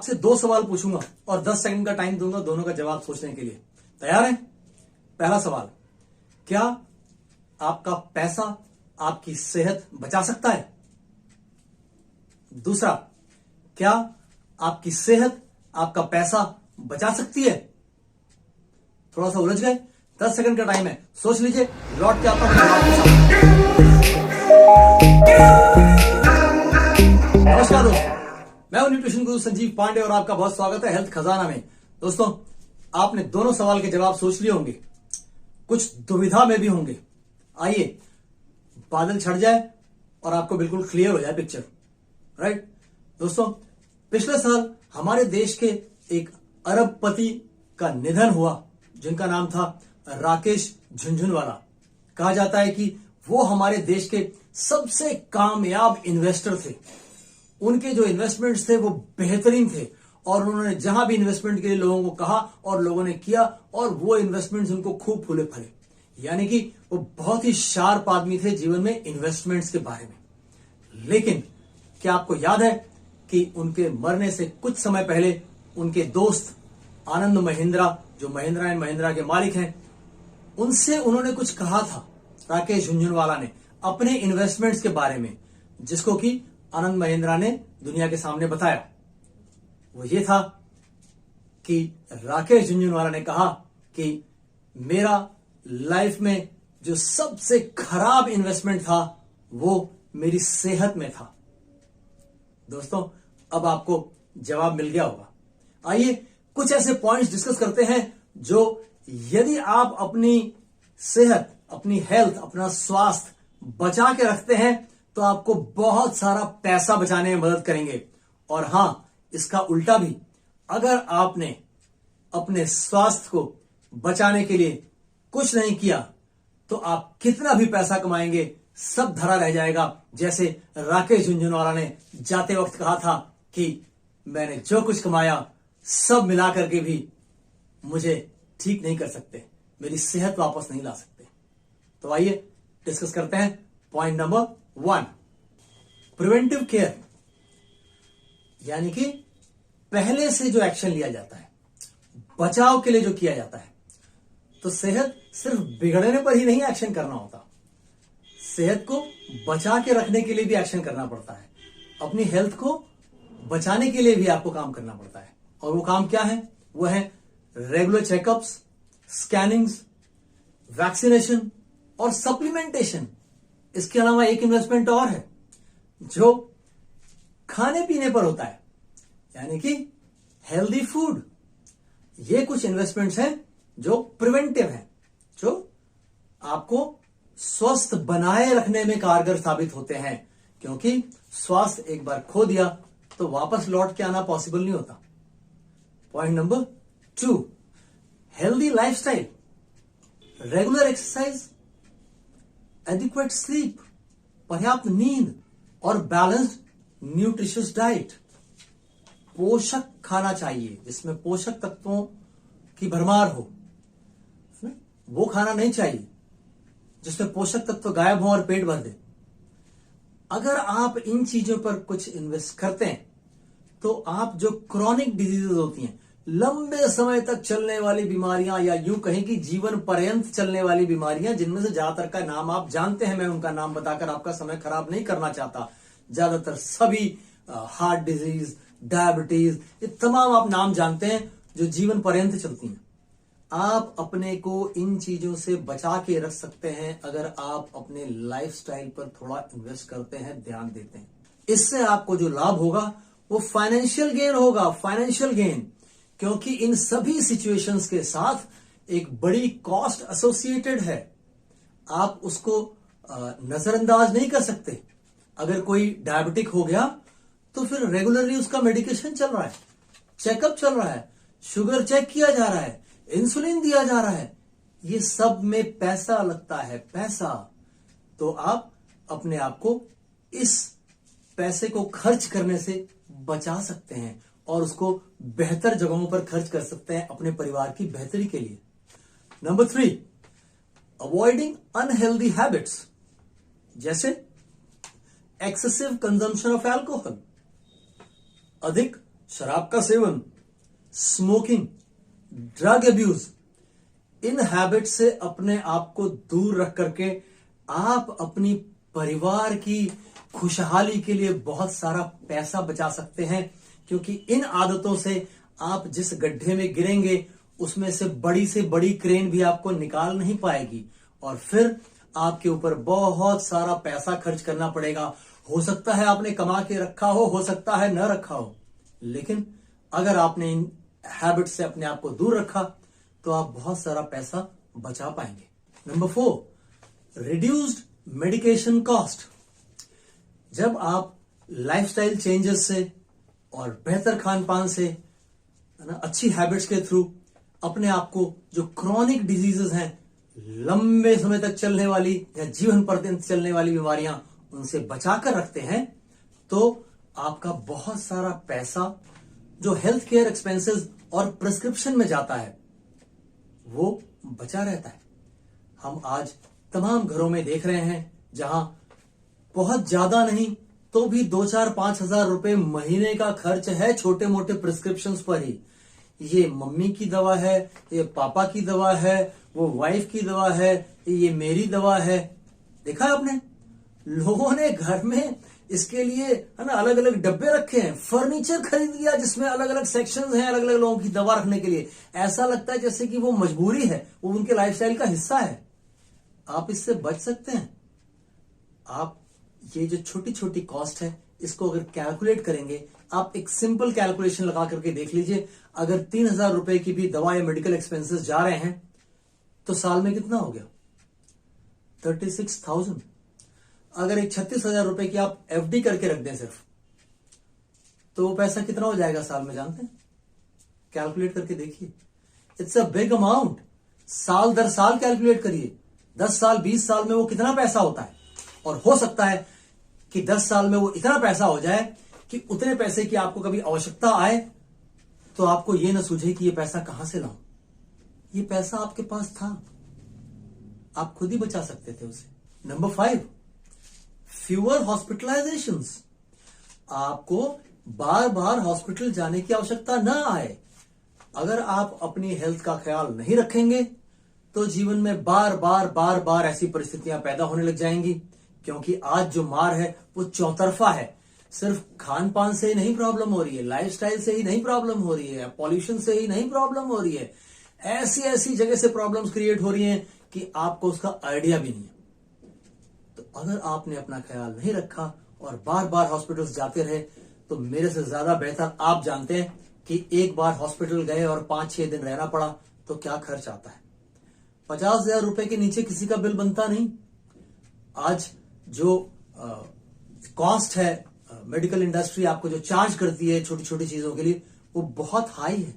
आपसे 2 सवाल पूछूंगा और 10 सेकंड का टाइम दूंगा दोनों का जवाब सोचने के लिए। तैयार हैं? पहला सवाल, क्या आपका पैसा आपकी सेहत बचा सकता है? दूसरा, क्या आपकी सेहत आपका पैसा बचा सकती है? थोड़ा सा उलझ गए? 10 सेकंड का टाइम है, सोच लीजिए। लौट के आता हूं जवाब के साथ। नमस्कार दोस्तों, मैं हूं न्यूट्रिशन गुरु संजीव पांडे और आपका बहुत स्वागत है हेल्थ खजाना में। दोस्तों, आपने दोनों सवाल के जवाब सोच लिए होंगे, कुछ दुविधा में भी होंगे। आइए बादल छट जाए और आपको बिल्कुल क्लियर हो जाए पिक्चर। राइट दोस्तों, पिछले साल हमारे देश के एक अरबपति का निधन हुआ जिनका नाम था राकेश झुनझुनवाला। कहा जाता है कि वो हमारे देश के सबसे कामयाब इन्वेस्टर थे। उनके जो इन्वेस्टमेंट्स थे वो बेहतरीन थे और उन्होंने जहां भी इन्वेस्टमेंट के लिए लोगों को कहा और लोगों ने किया और वो इन्वेस्टमेंट्स उनको खूब फूले फले। यानी कि वो बहुत ही शार्प आदमी थे जीवन में इन्वेस्टमेंट्स के बारे में। लेकिन क्या आपको याद है कि उनके मरने से कुछ समय पहले उनके दोस्त आनंद महिंद्रा, जो महिंद्रा एंड महिंद्रा के मालिक हैं, उनसे उन्होंने कुछ कहा था राकेश झुनझुनवाला ने अपने इन्वेस्टमेंट्स के बारे में, जिसको कि आनंद महिंद्रा ने दुनिया के सामने बताया। वो ये था कि राकेश झुनझुनवाला ने कहा कि मेरा लाइफ में जो सबसे खराब इन्वेस्टमेंट था वो मेरी सेहत में था। दोस्तों, अब आपको जवाब मिल गया होगा। आइए कुछ ऐसे पॉइंट्स डिस्कस करते हैं जो यदि आप अपनी सेहत, अपनी हेल्थ, अपना स्वास्थ्य बचा के रखते हैं तो आपको बहुत सारा पैसा बचाने में मदद करेंगे। और हां, इसका उल्टा भी, अगर आपने अपने स्वास्थ्य को बचाने के लिए कुछ नहीं किया तो आप कितना भी पैसा कमाएंगे सब धरा रह जाएगा। जैसे राकेश झुनझुनवाला ने जाते वक्त कहा था कि मैंने जो कुछ कमाया सब मिला करके भी मुझे ठीक नहीं कर सकते, मेरी सेहत वापस नहीं ला सकते। तो आइए डिस्कस करते हैं पॉइंट नंबर 1, प्रिवेंटिव केयर, यानी कि पहले से जो एक्शन लिया जाता है, बचाव के लिए जो किया जाता है। तो सेहत सिर्फ बिगड़ने पर ही नहीं एक्शन करना होता, सेहत को बचा के रखने के लिए भी एक्शन करना पड़ता है। अपनी हेल्थ को बचाने के लिए भी आपको काम करना पड़ता है। और वो काम क्या है? वो है रेगुलर चेकअप्स, स्कैनिंग्स, वैक्सीनेशन और सप्लीमेंटेशन। इसके अलावा एक इन्वेस्टमेंट और है जो खाने पीने पर होता है, यानी कि हेल्दी फूड। ये कुछ इन्वेस्टमेंट्स हैं जो प्रिवेंटिव हैं, जो आपको स्वस्थ बनाए रखने में कारगर साबित होते हैं, क्योंकि स्वास्थ्य एक बार खो दिया तो वापस लौट के आना पॉसिबल नहीं होता। Point number 2, healthy lifestyle, regular exercise, adequate sleep, पर्याप्त नींद और बैलेंस्ड न्यूट्रिशियस डाइट। पोषक खाना चाहिए जिसमें पोषक तत्वों की भरमार हो। वो खाना नहीं चाहिए जिसमें पोषक तत्व गायब हो और पेट भर दे। अगर आप इन चीजों पर कुछ इन्वेस्ट करते हैं तो आप जो क्रॉनिक डिजीजेज होती हैं, लंबे समय तक चलने वाली बीमारियां, या यूं कहें कि जीवन पर्यंत चलने वाली बीमारियां, जिनमें से ज्यादातर का नाम आप जानते हैं, मैं उनका नाम बताकर आपका समय खराब नहीं करना चाहता। ज्यादातर सभी हार्ट डिजीज, डायबिटीज, ये तमाम आप नाम जानते हैं जो जीवन पर्यंत चलती हैं। आप अपने को इन चीजों से बचा के रख सकते हैं अगर आप अपने लाइफस्टाइल पर थोड़ा इन्वेस्ट करते हैं, ध्यान देते हैं। इससे आपको जो लाभ होगा वो फाइनेंशियल गेन होगा, फाइनेंशियल गेन, क्योंकि इन सभी सिचुएशंस के साथ एक बड़ी कॉस्ट एसोसिएटेड है। आप उसको नजरअंदाज नहीं कर सकते। अगर कोई डायबिटिक हो गया तो फिर रेगुलरली उसका मेडिकेशन चल रहा है, चेकअप चल रहा है, शुगर चेक किया जा रहा है, इंसुलिन दिया जा रहा है, ये सब में पैसा लगता है, पैसा। तो आप अपने आप को इस पैसे को खर्च करने से बचा सकते हैं और उसको बेहतर जगहों पर खर्च कर सकते हैं अपने परिवार की बेहतरी के लिए। नंबर 3, अवॉइडिंग अनहेल्दी हैबिट्स, जैसे एक्सेसिव कंजम्पशन ऑफ एल्कोहल, अधिक शराब का seven, smoking, drug abuse, in habit से अपने आप को दूर रख करके आप अपनी परिवार की खुशहाली के लिए बहुत सारा पैसा बचा सकते हैं। क्योंकि इन आदतों से आप जिस गड्ढे में गिरेंगे उसमें से बड़ी क्रेन भी आपको निकाल नहीं पाएगी और फिर आपके ऊपर बहुत सारा पैसा खर्च करना पड़ेगा। हो सकता है आपने कमा के रखा हो सकता है न रखा हो, लेकिन अगर आपने इन हैबिट से अपने आप को दूर रखा तो आप बहुत सारा पैसा बचा पाएंगे। Number 4, reduced medication cost. जब आप लाइफस्टाइल चेंजेस से और बेहतर खान पान से, है ना, अच्छी हैबिट्स के थ्रू अपने आप को जो क्रॉनिक डिजीजेस हैं, लंबे समय तक चलने वाली या जीवन पर्यंत चलने वाली बीमारियां, उनसे बचाकर रखते हैं तो आपका बहुत सारा पैसा जो हेल्थ केयर एक्सपेंसेस और प्रिस्क्रिप्शन में जाता है वो बचा रहता है। हम आज तमाम घरों में देख रहे हैं जहां बहुत ज्यादा नहीं तो भी 2-4-5 हजार रुपए महीने का खर्च है छोटे मोटे प्रिस्क्रिप्शन पर ही। ये मम्मी की दवा है, ये पापा की दवा है, वो वाइफ की दवा है, ये मेरी दवा है। देखा है आपने, लोगों ने घर में इसके लिए, है ना, अलग अलग डब्बे रखे हैं, फर्नीचर खरीद लिया जिसमें अलग अलग सेक्शंस हैं अलग अलग लोगों की दवा रखने के लिए। ऐसा लगता है जैसे कि वो मजबूरी है, वो उनके लाइफस्टाइल का हिस्सा है। आप इससे बच सकते हैं। आप ये जो छोटी छोटी कॉस्ट है इसको अगर कैलकुलेट करेंगे, आप एक सिंपल कैलकुलेशन लगा करके देख लीजिए, अगर 3,000 रुपए की भी दवा या मेडिकल एक्सपेंसेस जा रहे हैं तो साल में कितना हो गया? 36,000। अगर एक 36,000 रुपए की आप एफडी करके रख दें सिर्फ, तो वो पैसा कितना हो जाएगा साल में, जानते हैं? कैलकुलेट करके देखिए, इट्स अ बिग अमाउंट। साल दर साल कैलकुलेट करिए, 10 साल 20 साल में वो कितना पैसा होता है। और हो सकता है कि 10 साल में वो इतना पैसा हो जाए कि उतने पैसे की आपको कभी आवश्यकता आए तो आपको ये ना सूझे कि ये पैसा कहां से लाऊं। ये पैसा आपके पास था, आप खुद ही बचा सकते थे उसे। Number 5, fewer hospitalisations. आपको बार बार हॉस्पिटल जाने की आवश्यकता ना आए। अगर आप अपनी हेल्थ का ख्याल नहीं रखेंगे तो जीवन में बार बार ऐसी परिस्थितियां पैदा होने लग जाएंगी। क्योंकि आज जो मार है वो चौतरफा है। सिर्फ खान पान से ही नहीं प्रॉब्लम हो रही है, लाइफस्टाइल से ही नहीं प्रॉब्लम हो रही है, पॉल्यूशन से ही नहीं प्रॉब्लम हो रही है, ऐसी ऐसी जगह से प्रॉब्लम्स क्रिएट हो रही हैं कि आपको उसका आइडिया भी नहीं है। तो अगर आपने अपना ख्याल नहीं रखा और बार बार हॉस्पिटल्स जाते रहे तो मेरे से ज्यादा बेहतर आप जानते हैं कि एक बार हॉस्पिटल गए और 5-6 दिन रहना पड़ा तो क्या खर्च आता है। 50,000 रुपए के नीचे किसी का बिल बनता नहीं। आज जो कॉस्ट है, मेडिकल इंडस्ट्री आपको जो चार्ज करती है छोटी छोटी चीजों के लिए, वो बहुत हाई है।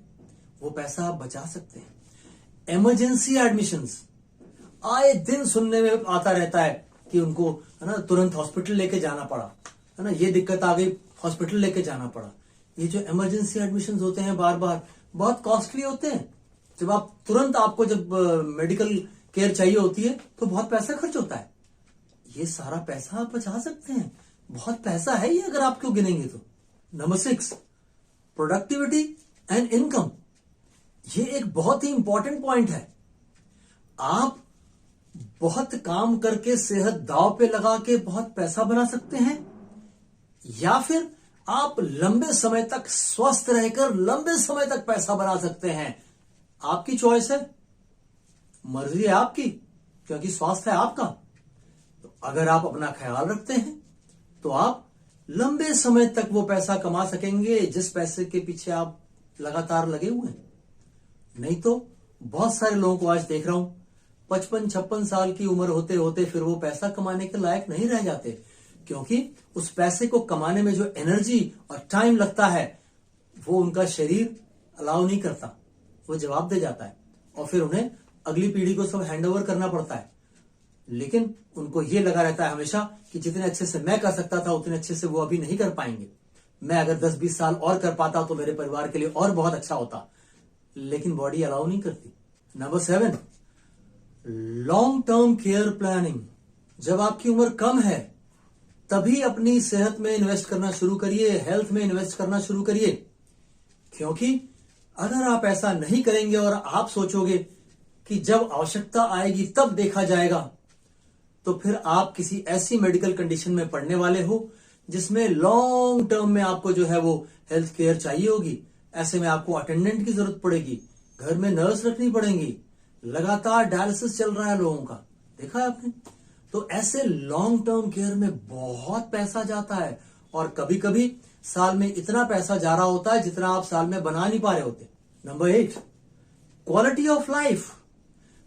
वो पैसा आप बचा सकते हैं। इमरजेंसी एडमिशंस आए दिन सुनने में आता रहता है कि उनको, है ना, तुरंत हॉस्पिटल लेके जाना पड़ा, है ना, ये दिक्कत आ गई, हॉस्पिटल लेके जाना पड़ा। ये जो इमरजेंसी एडमिशंस होते हैं बार बार, बहुत कॉस्टली होते हैं। जब आप तुरंत आपको जब मेडिकल केयर चाहिए होती है तो बहुत पैसा खर्च होता है। ये सारा पैसा आप बचा सकते हैं। बहुत पैसा है ये अगर आप क्यों गिनेंगे तो। Number 6, productivity and income. ये एक बहुत ही इंपॉर्टेंट पॉइंट है। आप बहुत काम करके सेहत दांव पे लगा के बहुत पैसा बना सकते हैं, या फिर आप लंबे समय तक स्वस्थ रहकर लंबे समय तक पैसा बना सकते हैं। आपकी चॉइस है, मर्जी है आपकी, क्योंकि स्वास्थ्य है आपका। तो अगर आप अपना ख्याल रखते हैं तो आप लंबे समय तक वो पैसा कमा सकेंगे जिस पैसे के पीछे आप लगातार लगे हुए हैं। नहीं तो बहुत सारे लोगों को आज देख रहा हूं, 55-56 साल की उम्र होते होते फिर वो पैसा कमाने के लायक नहीं रह जाते, क्योंकि उस पैसे को कमाने में जो एनर्जी और टाइम लगता है वो उनका शरीर अलाउ नहीं करता, वो जवाब दे जाता है और फिर उन्हें अगली पीढ़ी को सब हैंडओवर करना पड़ता है। लेकिन उनको ये लगा रहता है हमेशा कि जितने अच्छे से मैं कर सकता था उतने अच्छे से वो अभी नहीं कर पाएंगे। मैं अगर 10-20 साल और कर पाता तो मेरे परिवार के लिए और बहुत अच्छा होता, लेकिन बॉडी अलाउ नहीं करती। Number 7, long term care planning. जब आपकी उम्र कम है तभी अपनी सेहत में इन्वेस्ट करना शुरू करिए, हेल्थ में इन्वेस्ट करना शुरू करिए। क्योंकि अगर आप ऐसा नहीं करेंगे और आप सोचोगे कि जब आवश्यकता आएगी तब देखा जाएगा, तो फिर आप किसी ऐसी मेडिकल कंडीशन में पड़ने वाले हो जिसमें लॉन्ग टर्म में आपको जो है वो हेल्थ केयर चाहिए होगी। ऐसे में आपको अटेंडेंट की जरूरत पड़ेगी, घर में नर्स रखनी पड़ेंगी, लगातार डायलिसिस चल रहा है लोगों का, देखा है आपने। तो ऐसे लॉन्ग टर्म केयर में बहुत पैसा जाता है, और कभी कभी साल में इतना पैसा जा रहा होता है जितना आप साल में बना नहीं पा रहे होते। Number 8, quality of life.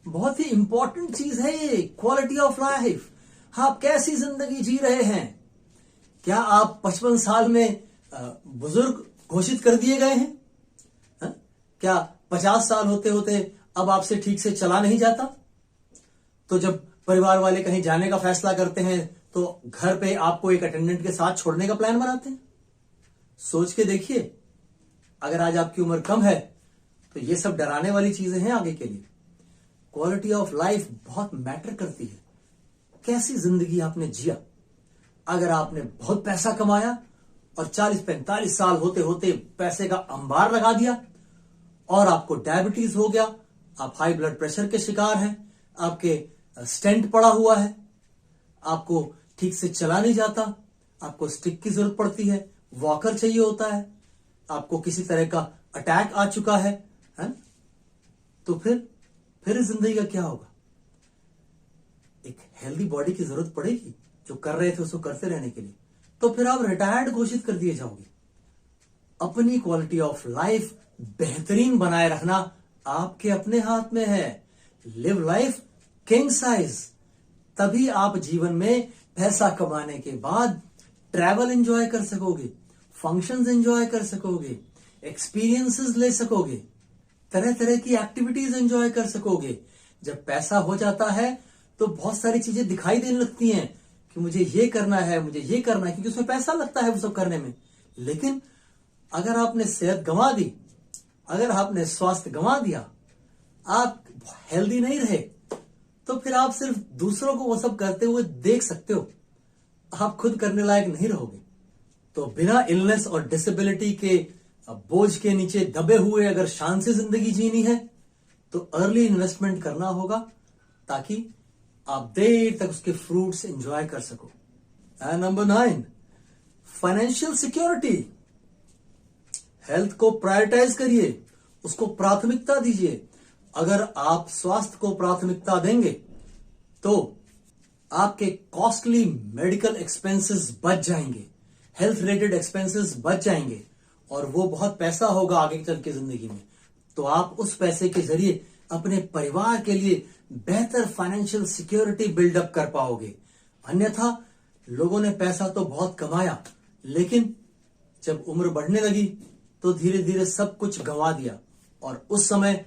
बहुत ही इंपॉर्टेंट चीज है ये, क्वालिटी ऑफ लाइफ। आप कैसी जिंदगी जी रहे हैं? क्या आप 55 साल में बुजुर्ग घोषित कर दिए गए हैं? क्या 50 साल होते होते अब आपसे ठीक से चला नहीं जाता? तो जब परिवार वाले कहीं जाने का फैसला करते हैं तो घर पे आपको एक अटेंडेंट के साथ छोड़ने का प्लान बनाते हैं। सोच के देखिए, अगर आज आपकी उम्र कम है तो ये सब डराने वाली चीजें हैं आगे के लिए। क्वालिटी ऑफ लाइफ बहुत मैटर करती है, कैसी जिंदगी आपने जिया। अगर आपने बहुत पैसा कमाया और 40-45 साल होते होते पैसे का अंबार लगा दिया और आपको डायबिटीज हो गया, आप हाई ब्लड प्रेशर के शिकार हैं, आपके स्टेंट पड़ा हुआ है, आपको ठीक से चला नहीं जाता, आपको स्टिक की जरूरत पड़ती है, वॉकर चाहिए होता है, आपको किसी तरह का अटैक आ चुका है ना? तो फिर जिंदगी का क्या होगा? एक हेल्दी बॉडी की जरूरत पड़ेगी, जो कर रहे थे उसको करते रहने के लिए। तो फिर आप रिटायर्ड घोषित कर दिए जाओगे। अपनी क्वालिटी ऑफ लाइफ बेहतरीन बनाए रखना आपके अपने हाथ में है। लिव लाइफ किंग साइज, तभी आप जीवन में पैसा कमाने के बाद ट्रैवल एंजॉय कर सकोगे, फंक्शंस एंजॉय कर सकोगे, एक्सपीरियंसेस ले सकोगे, तरह तरह की एक्टिविटीज एंजॉय कर सकोगे। जब पैसा हो जाता है तो बहुत सारी चीजें दिखाई देने लगती हैं कि मुझे ये करना है, मुझे ये करना है, क्योंकि उसमें पैसा लगता है वो सब करने में। लेकिन अगर आपने सेहत गंवा दी, अगर आपने स्वास्थ्य गंवा दिया, आप हेल्दी नहीं रहे, तो फिर आप सिर्फ दूसरों को वो सब करते हुए देख सकते हो, आप खुद करने लायक नहीं रहोगे। तो बिना इलनेस और डिसेबिलिटी के बोझ के नीचे दबे हुए अगर शान से जिंदगी जीनी है तो अर्ली इन्वेस्टमेंट करना होगा, ताकि आप देर तक उसके फ्रूट्स एंजॉय कर सको। And number 9, financial security. Health को प्रायोरिटाइज करिए, उसको प्राथमिकता दीजिए। अगर आप स्वास्थ्य को प्राथमिकता देंगे तो आपके कॉस्टली मेडिकल एक्सपेंसेस बच जाएंगे, हेल्थ रिलेटेड एक्सपेंसेस बच जाएंगे, और वो बहुत पैसा होगा आगे चल के जिंदगी में। तो आप उस पैसे के जरिए अपने परिवार के लिए बेहतर फाइनेंशियल सिक्योरिटी बिल्डअप कर पाओगे। अन्यथा लोगों ने पैसा तो बहुत कमाया, लेकिन जब उम्र बढ़ने लगी तो धीरे धीरे सब कुछ गंवा दिया, और उस समय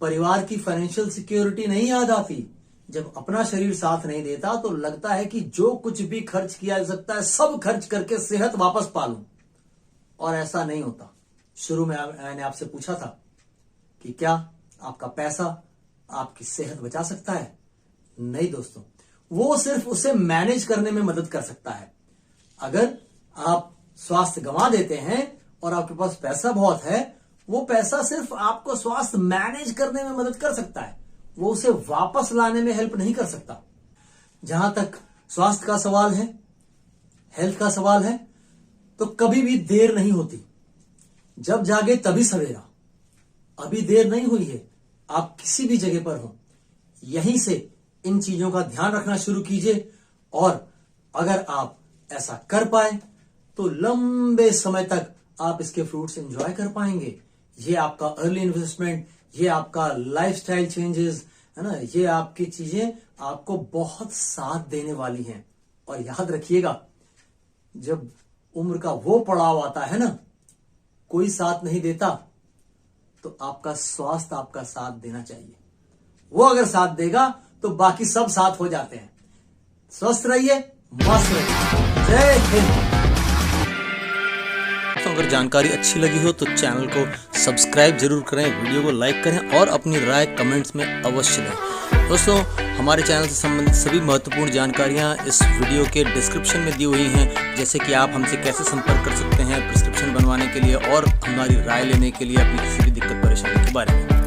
परिवार की फाइनेंशियल सिक्योरिटी नहीं याद आती। जब अपना शरीर साथ नहीं देता तो लगता है कि जो कुछ भी खर्च किया जा सकता है सब खर्च करके सेहत वापस पालूं, और ऐसा नहीं होता। शुरू में मैंने आपसे पूछा था कि क्या आपका पैसा आपकी सेहत बचा सकता है? नहीं दोस्तों, वो सिर्फ उसे मैनेज करने में मदद कर सकता है। अगर आप स्वास्थ्य गंवा देते हैं और आपके पास पैसा बहुत है, वो पैसा सिर्फ आपको स्वास्थ्य मैनेज करने में मदद कर सकता है, वो उसे वापस लाने में हेल्प नहीं कर सकता। जहां तक स्वास्थ्य का सवाल है, हेल्थ का सवाल है, तो कभी भी देर नहीं होती। जब जागे तभी सवेरा। अभी देर नहीं हुई है, आप किसी भी जगह पर हो, यहीं से इन चीजों का ध्यान रखना शुरू कीजिए, और अगर आप ऐसा कर पाए तो लंबे समय तक आप इसके फ्रूट्स एंजॉय कर पाएंगे। ये आपका अर्ली इन्वेस्टमेंट, ये आपका लाइफस्टाइल चेंजेस है ना, ये आपकी चीजें आपको बहुत साथ देने वाली हैं। और याद रखिएगा, जब उम्र का वो पड़ाव आता है ना, कोई साथ नहीं देता, तो आपका स्वास्थ्य आपका साथ देना चाहिए। वो अगर साथ देगा तो बाकी सब साथ हो जाते हैं। स्वस्थ रहिए, मस्त रहिए। जय हिंद। तो अगर जानकारी अच्छी लगी हो तो चैनल को सब्सक्राइब जरूर करें, वीडियो को लाइक करें और अपनी राय कमेंट्स में अवश्य दें। दोस्तों, हमारे चैनल से संबंधित सभी महत्वपूर्ण जानकारियाँ इस वीडियो के डिस्क्रिप्शन में दी हुई हैं, जैसे कि आप हमसे कैसे संपर्क कर सकते हैं प्रिस्क्रिप्शन बनवाने के लिए और हमारी राय लेने के लिए अपनी किसी भी दिक्कत परेशानी के बारे में।